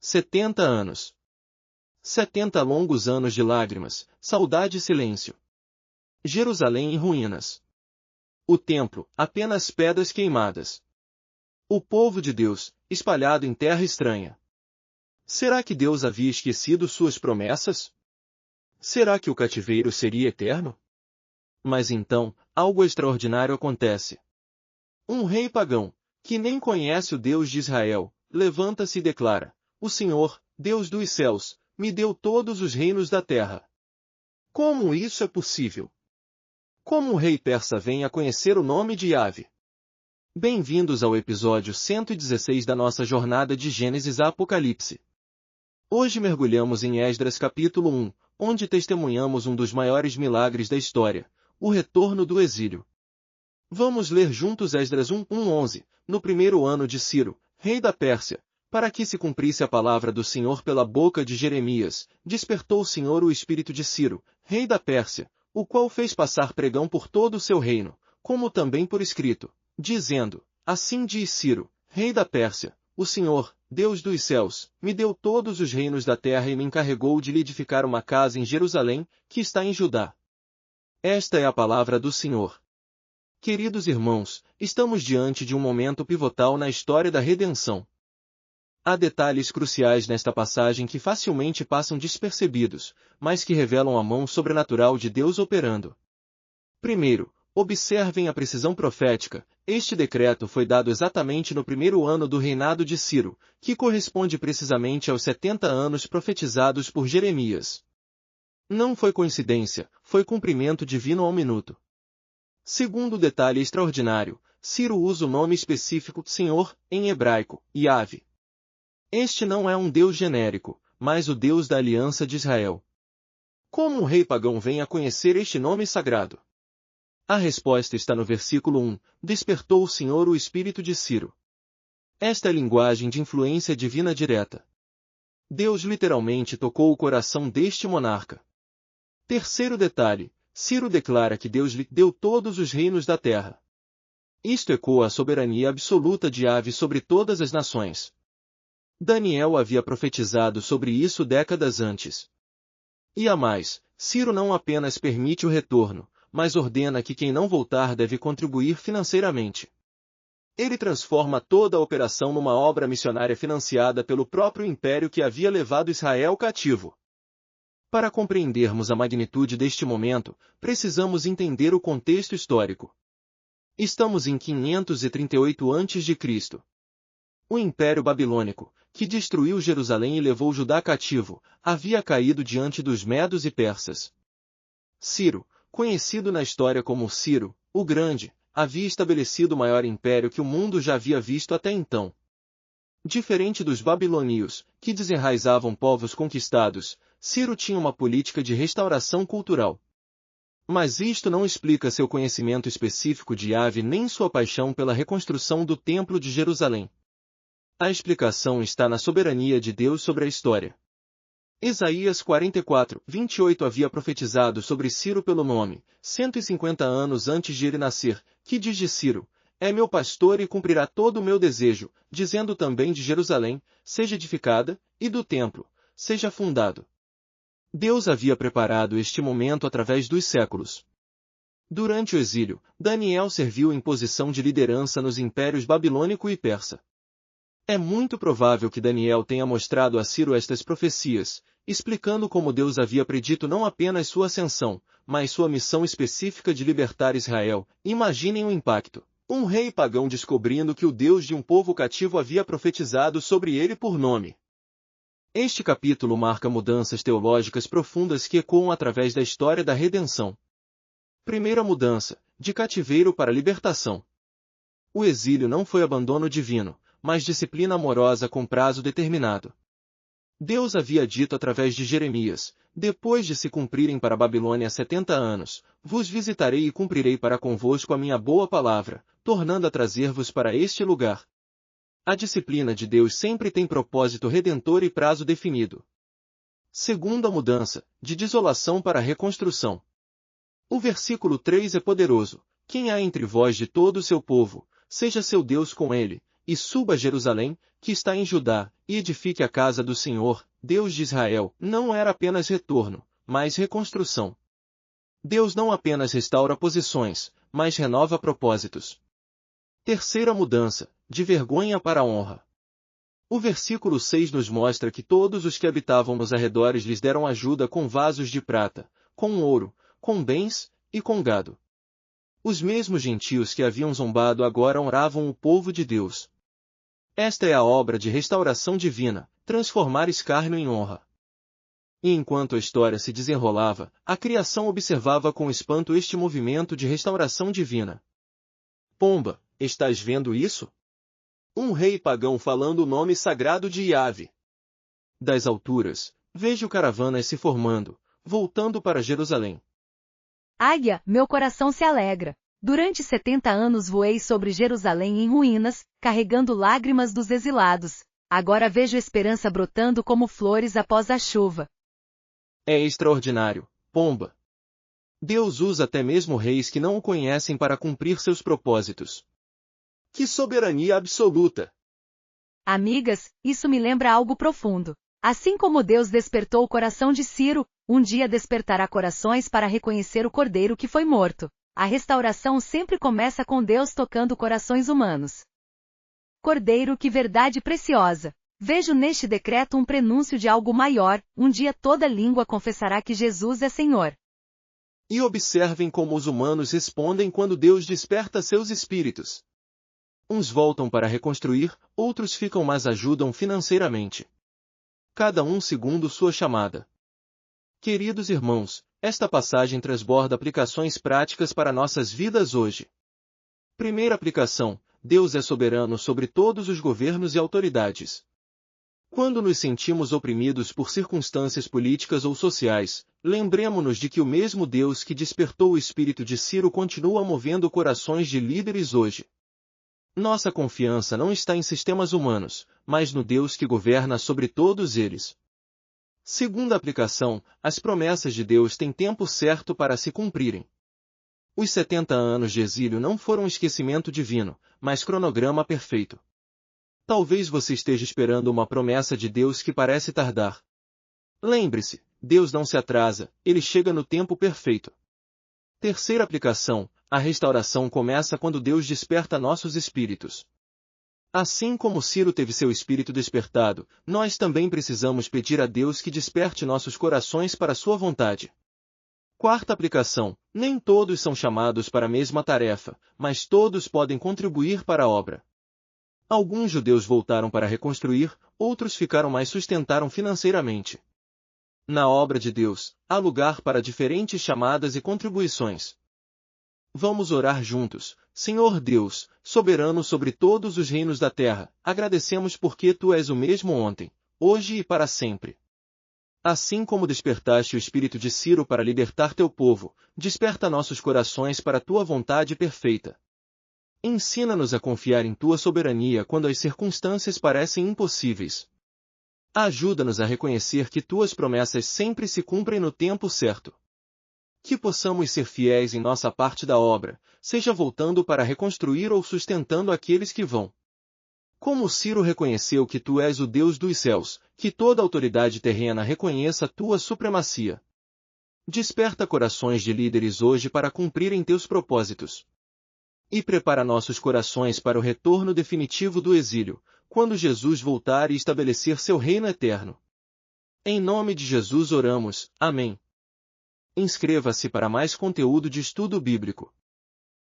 70 anos. 70 longos anos de lágrimas, saudade e silêncio. Jerusalém em ruínas. O templo, apenas pedras queimadas. O povo de Deus, espalhado em terra estranha. Será que Deus havia esquecido suas promessas? Será que o cativeiro seria eterno? Mas então, algo extraordinário acontece. Um rei pagão, que nem conhece o Deus de Israel, levanta-se e declara: O Senhor, Deus dos céus, me deu todos os reinos da terra. Como isso é possível? Como o rei persa vem a conhecer o nome de Yahvé? Bem-vindos ao episódio 116 da nossa jornada de Gênesis a Apocalipse. Hoje mergulhamos em Esdras capítulo 1, onde testemunhamos um dos maiores milagres da história, o retorno do exílio. Vamos ler juntos Esdras 1:11, no primeiro ano de Ciro, rei da Pérsia, para que se cumprisse a palavra do Senhor pela boca de Jeremias, despertou o Senhor o espírito de Ciro, rei da Pérsia, o qual fez passar pregão por todo o seu reino, como também por escrito, dizendo: Assim diz Ciro, rei da Pérsia, o Senhor, Deus dos céus, me deu todos os reinos da terra e me encarregou de lhe edificar uma casa em Jerusalém, que está em Judá. Esta é a palavra do Senhor. Queridos irmãos, estamos diante de um momento pivotal na história da redenção. Há detalhes cruciais nesta passagem que facilmente passam despercebidos, mas que revelam a mão sobrenatural de Deus operando. Primeiro, observem a precisão profética. Este decreto foi dado exatamente no primeiro ano do reinado de Ciro, que corresponde precisamente aos 70 anos profetizados por Jeremias. Não foi coincidência, foi cumprimento divino ao minuto. Segundo detalhe extraordinário, Ciro usa o nome específico Senhor, em hebraico, Yahvé. Este não é um Deus genérico, mas o Deus da aliança de Israel. Como um rei pagão vem a conhecer este nome sagrado? A resposta está no versículo 1, despertou o Senhor o espírito de Ciro. Esta é a linguagem de influência divina direta. Deus literalmente tocou o coração deste monarca. Terceiro detalhe, Ciro declara que Deus lhe deu todos os reinos da terra. Isto ecoa a soberania absoluta de Yahvé sobre todas as nações. Daniel havia profetizado sobre isso décadas antes. E a mais, Ciro não apenas permite o retorno, mas ordena que quem não voltar deve contribuir financeiramente. Ele transforma toda a operação numa obra missionária financiada pelo próprio império que havia levado Israel cativo. Para compreendermos a magnitude deste momento, precisamos entender o contexto histórico. Estamos em 538 a.C. O Império Babilônico, que destruiu Jerusalém e levou Judá cativo, havia caído diante dos medos e persas. Ciro, conhecido na história como Ciro, o Grande, havia estabelecido o maior império que o mundo já havia visto até então. Diferente dos babilônios, que desenraizavam povos conquistados, Ciro tinha uma política de restauração cultural. Mas isto não explica seu conhecimento específico de Yahvé nem sua paixão pela reconstrução do Templo de Jerusalém. A explicação está na soberania de Deus sobre a história. Isaías 44:28 havia profetizado sobre Ciro pelo nome, 150 anos antes de ele nascer, que diz de Ciro: É meu pastor e cumprirá todo o meu desejo, dizendo também de Jerusalém: seja edificada, e do templo, seja fundado. Deus havia preparado este momento através dos séculos. Durante o exílio, Daniel serviu em posição de liderança nos impérios babilônico e persa. É muito provável que Daniel tenha mostrado a Ciro estas profecias, explicando como Deus havia predito não apenas sua ascensão, mas sua missão específica de libertar Israel. Imaginem o impacto. Um rei pagão descobrindo que o Deus de um povo cativo havia profetizado sobre ele por nome. Este capítulo marca mudanças teológicas profundas que ecoam através da história da redenção. Primeira mudança, de cativeiro para libertação. O exílio não foi abandono divino, mas disciplina amorosa com prazo determinado. Deus havia dito através de Jeremias: depois de se cumprirem para a Babilônia 70 anos, vos visitarei e cumprirei para convosco a minha boa palavra, tornando a trazer-vos para este lugar. A disciplina de Deus sempre tem propósito redentor e prazo definido. Segunda mudança, de desolação para reconstrução. O versículo 3 é poderoso: quem há entre vós de todo o seu povo, seja seu Deus com ele, e suba a Jerusalém, que está em Judá, e edifique a casa do Senhor, Deus de Israel. Não era apenas retorno, mas reconstrução. Deus não apenas restaura posições, mas renova propósitos. Terceira mudança, de vergonha para a honra. O versículo 6 nos mostra que todos os que habitavam nos arredores lhes deram ajuda com vasos de prata, com ouro, com bens e com gado. Os mesmos gentios que haviam zombado agora honravam o povo de Deus. Esta é a obra de restauração divina, transformar escárnio em honra. E enquanto a história se desenrolava, a criação observava com espanto este movimento de restauração divina. Pomba, estás vendo isso? Um rei pagão falando o nome sagrado de Yahvé. Das alturas, vejo caravanas se formando, voltando para Jerusalém. Águia, meu coração se alegra. Durante 70 anos voei sobre Jerusalém em ruínas, carregando lágrimas dos exilados. Agora vejo esperança brotando como flores após a chuva. É extraordinário, pomba. Deus usa até mesmo reis que não o conhecem para cumprir seus propósitos. Que soberania absoluta! Amigas, isso me lembra algo profundo. Assim como Deus despertou o coração de Ciro, um dia despertará corações para reconhecer o cordeiro que foi morto. A restauração sempre começa com Deus tocando corações humanos. Cordeiro, que verdade preciosa! Vejo neste decreto um prenúncio de algo maior. Um dia toda língua confessará que Jesus é Senhor. E observem como os humanos respondem quando Deus desperta seus espíritos. Uns voltam para reconstruir, outros ficam mas ajudam financeiramente. Cada um segundo sua chamada. Queridos irmãos, esta passagem transborda aplicações práticas para nossas vidas hoje. Primeira aplicação: Deus é soberano sobre todos os governos e autoridades. Quando nos sentimos oprimidos por circunstâncias políticas ou sociais, lembremo-nos de que o mesmo Deus que despertou o espírito de Ciro continua movendo corações de líderes hoje. Nossa confiança não está em sistemas humanos, mas no Deus que governa sobre todos eles. Segunda aplicação: as promessas de Deus têm tempo certo para se cumprirem. Os 70 anos de exílio não foram esquecimento divino, mas cronograma perfeito. Talvez você esteja esperando uma promessa de Deus que parece tardar. Lembre-se, Deus não se atrasa, ele chega no tempo perfeito. Terceira aplicação: a restauração começa quando Deus desperta nossos espíritos. Assim como Ciro teve seu espírito despertado, nós também precisamos pedir a Deus que desperte nossos corações para sua vontade. Quarta aplicação: nem todos são chamados para a mesma tarefa, mas todos podem contribuir para a obra. Alguns judeus voltaram para reconstruir, outros ficaram mas sustentaram financeiramente. Na obra de Deus, há lugar para diferentes chamadas e contribuições. Vamos orar juntos. Senhor Deus, soberano sobre todos os reinos da terra, agradecemos porque Tu és o mesmo ontem, hoje e para sempre. Assim como despertaste o espírito de Ciro para libertar Teu povo, desperta nossos corações para a Tua vontade perfeita. Ensina-nos a confiar em Tua soberania quando as circunstâncias parecem impossíveis. Ajuda-nos a reconhecer que Tuas promessas sempre se cumprem no tempo certo. Que possamos ser fiéis em nossa parte da obra, seja voltando para reconstruir ou sustentando aqueles que vão. Como Ciro reconheceu que Tu és o Deus dos céus, que toda autoridade terrena reconheça Tua supremacia. Desperta corações de líderes hoje para cumprirem Teus propósitos. E prepara nossos corações para o retorno definitivo do exílio, quando Jesus voltar e estabelecer seu reino eterno. Em nome de Jesus oramos. Amém. Inscreva-se para mais conteúdo de estudo bíblico.